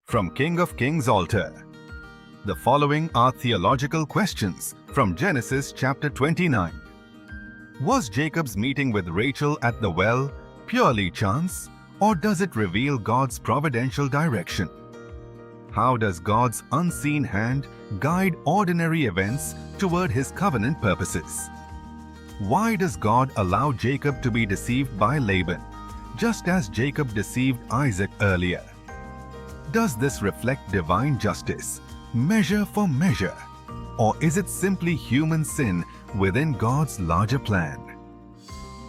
from King of Kings altar. The following are theological questions from Genesis chapter 29. Was Jacob's meeting with Rachel at the well purely chance, or does it reveal God's providential direction? How does God's unseen hand guide ordinary events toward His covenant purposes? Why does God allow Jacob to be deceived by Laban, just as Jacob deceived Isaac earlier? Does this reflect divine justice, measure for measure, or is it simply human sin within God's larger plan?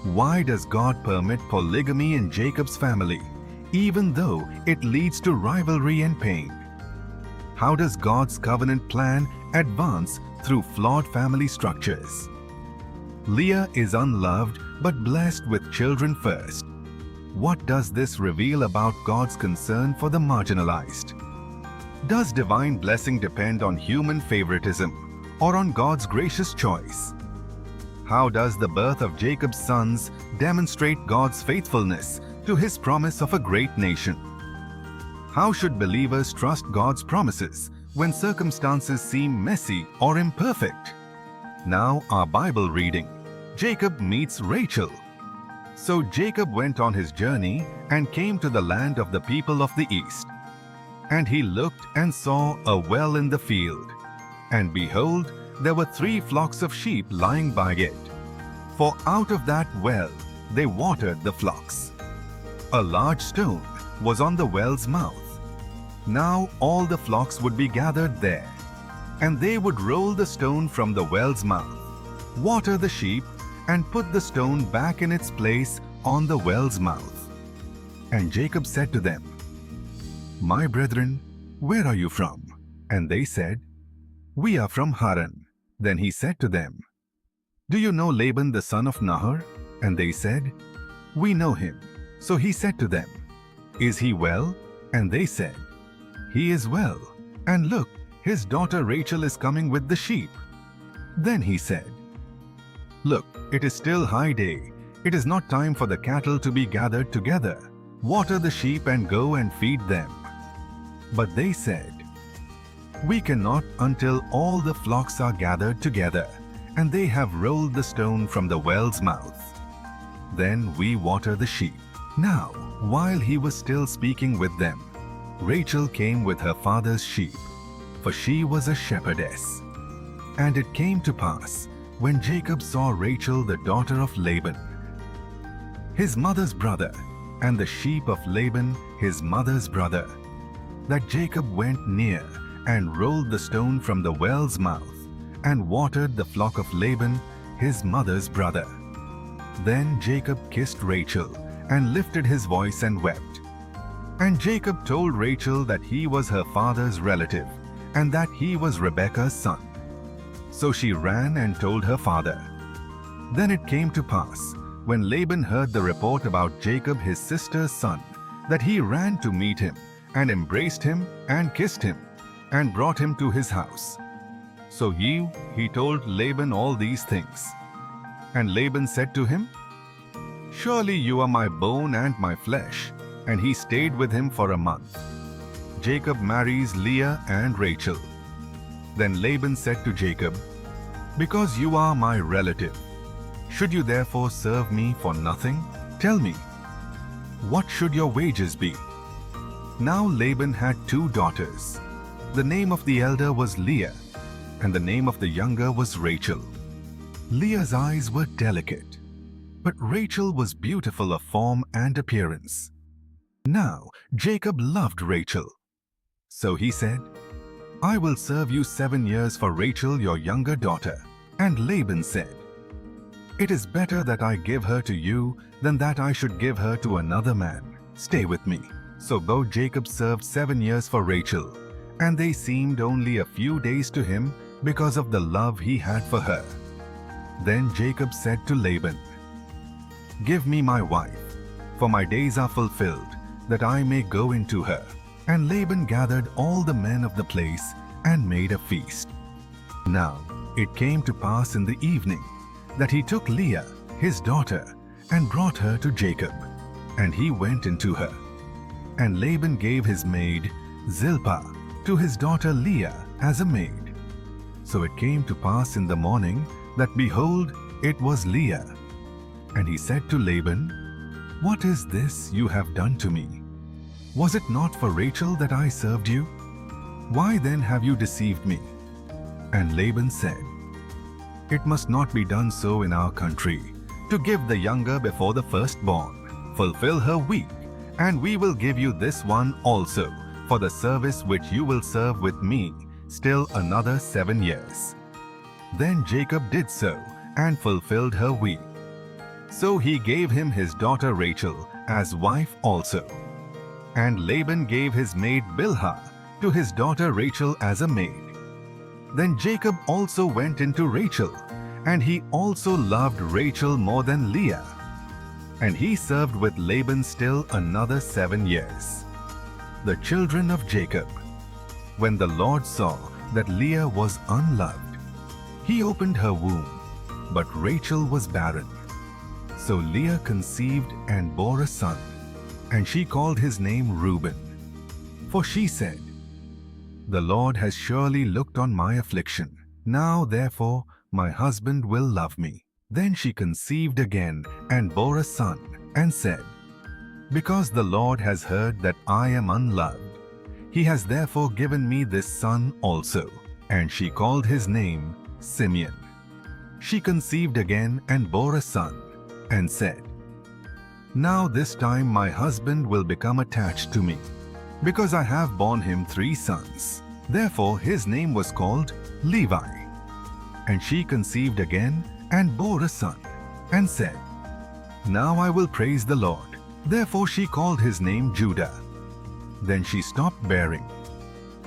Why does God permit polygamy in Jacob's family, even though it leads to rivalry and pain? How does God's covenant plan advance through flawed family structures? Leah is unloved but blessed with children first. What does this reveal about God's concern for the marginalized? Does divine blessing depend on human favoritism or on God's gracious choice? How does the birth of Jacob's sons demonstrate God's faithfulness to His promise of a great nation? How should believers trust God's promises when circumstances seem messy or imperfect? Now our Bible reading. Jacob meets Rachel. So Jacob went on his journey and came to the land of the people of the east. And he looked and saw a well in the field. And behold, there were 3 flocks of sheep lying by it. For out of that well they watered the flocks. A large stone was on the well's mouth. Now all the flocks would be gathered there, and they would roll the stone from the well's mouth, water the sheep, and put the stone back in its place on the well's mouth. And Jacob said to them, "My brethren, where are you from?" And they said, "We are from Haran." Then he said to them, "Do you know Laban the son of Nahor?" And they said, "We know him." So he said to them, "Is he well?" And they said, "He is well, and look, his daughter Rachel is coming with the sheep." Then he said, "Look, it is still high day. It is not time for the cattle to be gathered together. Water the sheep and go and feed them." But they said, "We cannot until all the flocks are gathered together, and they have rolled the stone from the well's mouth. Then we water the sheep." Now, while he was still speaking with them, Rachel came with her father's sheep, for she was a shepherdess. And it came to pass, when Jacob saw Rachel the daughter of Laban, his mother's brother, and the sheep of Laban his mother's brother, that Jacob went near and rolled the stone from the well's mouth, and watered the flock of Laban his mother's brother. Then Jacob kissed Rachel, and lifted his voice and wept. And Jacob told Rachel that he was her father's relative, and that he was Rebekah's son. So she ran and told her father. Then it came to pass, when Laban heard the report about Jacob his sister's son, that he ran to meet him, and embraced him, and kissed him, and brought him to his house. So he told Laban all these things. And Laban said to him, "Surely you are my bone and my flesh." And he stayed with him for a month. Jacob marries Leah and Rachel. Then Laban said to Jacob, "Because you are my relative, should you therefore serve me for nothing? Tell me, what should your wages be?" Now Laban had 2 daughters. The name of the elder was Leah, and the name of the younger was Rachel. Leah's eyes were delicate, but Rachel was beautiful of form and appearance. Now Jacob loved Rachel. So he said, "I will serve you 7 years for Rachel your younger daughter." And Laban said, "It is better that I give her to you than that I should give her to another man. Stay with me." So though Jacob served 7 years for Rachel, and they seemed only a few days to him because of the love he had for her. Then Jacob said to Laban, "Give me my wife, for my days are fulfilled, that I may go into her." And Laban gathered all the men of the place and made a feast. Now it came to pass in the evening that he took Leah, his daughter, and brought her to Jacob, and he went into her. And Laban gave his maid Zilpah to his daughter Leah as a maid. So it came to pass in the morning that, behold, it was Leah. And he said to Laban, "What is this you have done to me? Was it not for Rachel that I served you? Why then have you deceived me?" And Laban said, "It must not be done so in our country, to give the younger before the firstborn. Fulfill her week, and we will give you this one also, for the service which you will serve with me still another 7 years." Then Jacob did so, and fulfilled her week. So he gave him his daughter Rachel as wife also. And Laban gave his maid Bilhah to his daughter Rachel as a maid. Then Jacob also went into Rachel, and he also loved Rachel more than Leah. And he served with Laban still another 7 years. The children of Jacob. When the Lord saw that Leah was unloved, he opened her womb, but Rachel was barren. So Leah conceived and bore a son, and she called his name Reuben. For she said, "The Lord has surely looked on my affliction. Now therefore my husband will love me." Then she conceived again and bore a son, and said, "Because the Lord has heard that I am unloved, he has therefore given me this son also." And she called his name Simeon. She conceived again and bore a son, and said, "Now this time my husband will become attached to me, because I have borne him 3 sons." Therefore his name was called Levi. And she conceived again and bore a son, and said, "Now I will praise the Lord." Therefore she called his name Judah. Then she stopped bearing.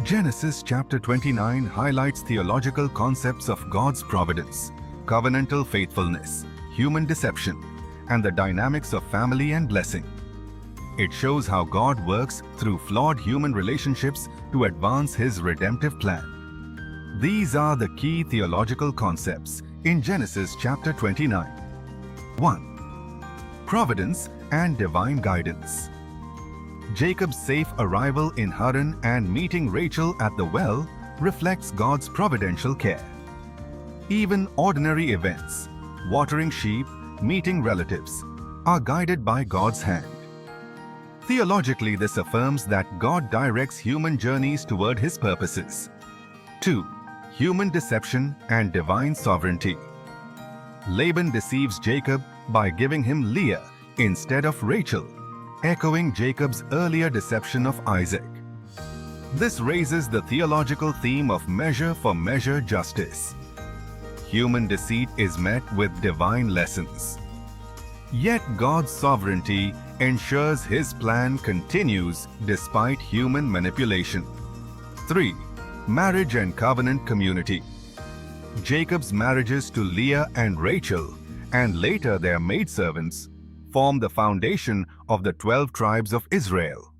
Genesis chapter 29 highlights theological concepts of God's providence, covenantal faithfulness, human deception, and the dynamics of family and blessing. It shows how God works through flawed human relationships to advance His redemptive plan. These are the key theological concepts in Genesis chapter 29. 1. Providence and divine guidance. Jacob's safe arrival in Haran and meeting Rachel at the well reflects God's providential care. Even ordinary events, watering sheep, meeting relatives, are guided by God's hand. Theologically, this affirms that God directs human journeys toward His purposes. 2. Human deception and divine sovereignty. Laban deceives Jacob by giving him Leah instead of Rachel, echoing Jacob's earlier deception of Isaac. This raises the theological theme of measure for measure justice. Human deceit is met with divine lessons. Yet God's sovereignty ensures His plan continues despite human manipulation. 3. Marriage and covenant community. Jacob's marriages to Leah and Rachel, and later their maidservants, form the foundation of the 12 tribes of Israel.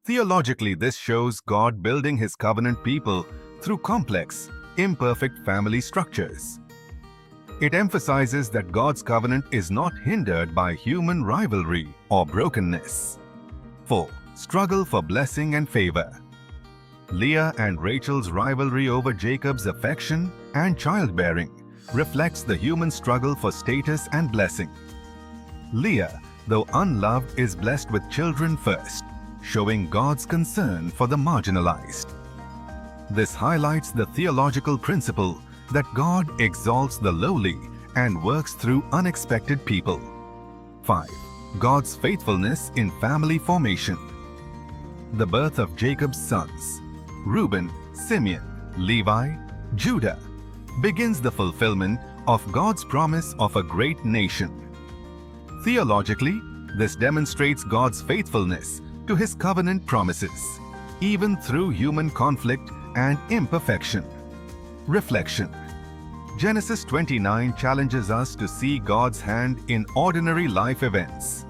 Theologically, this shows God building His covenant people through complex, imperfect family structures. It emphasizes that God's covenant is not hindered by human rivalry or brokenness. 4. Struggle for blessing and favor. Leah and Rachel's rivalry over Jacob's affection and childbearing reflects the human struggle for status and blessing. Leah, though unloved, is blessed with children first, showing God's concern for the marginalized. This highlights the theological principle that God exalts the lowly and works through unexpected people. 5. God's faithfulness in family formation. The birth of Jacob's sons, Reuben, Simeon, Levi, Judah, begins the fulfillment of God's promise of a great nation. Theologically, this demonstrates God's faithfulness to His covenant promises, even through human conflict and imperfection. Reflection. Genesis 29 challenges us to see God's hand in ordinary life events,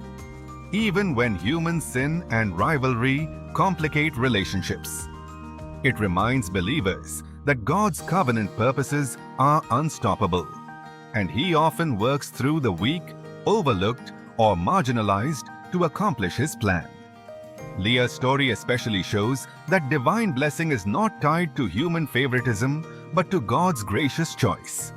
even when human sin and rivalry complicate relationships. It reminds believers that God's covenant purposes are unstoppable, and He often works through the weak, overlooked, or marginalized to accomplish His plan. Leah's story especially shows that divine blessing is not tied to human favoritism, but to God's gracious choice.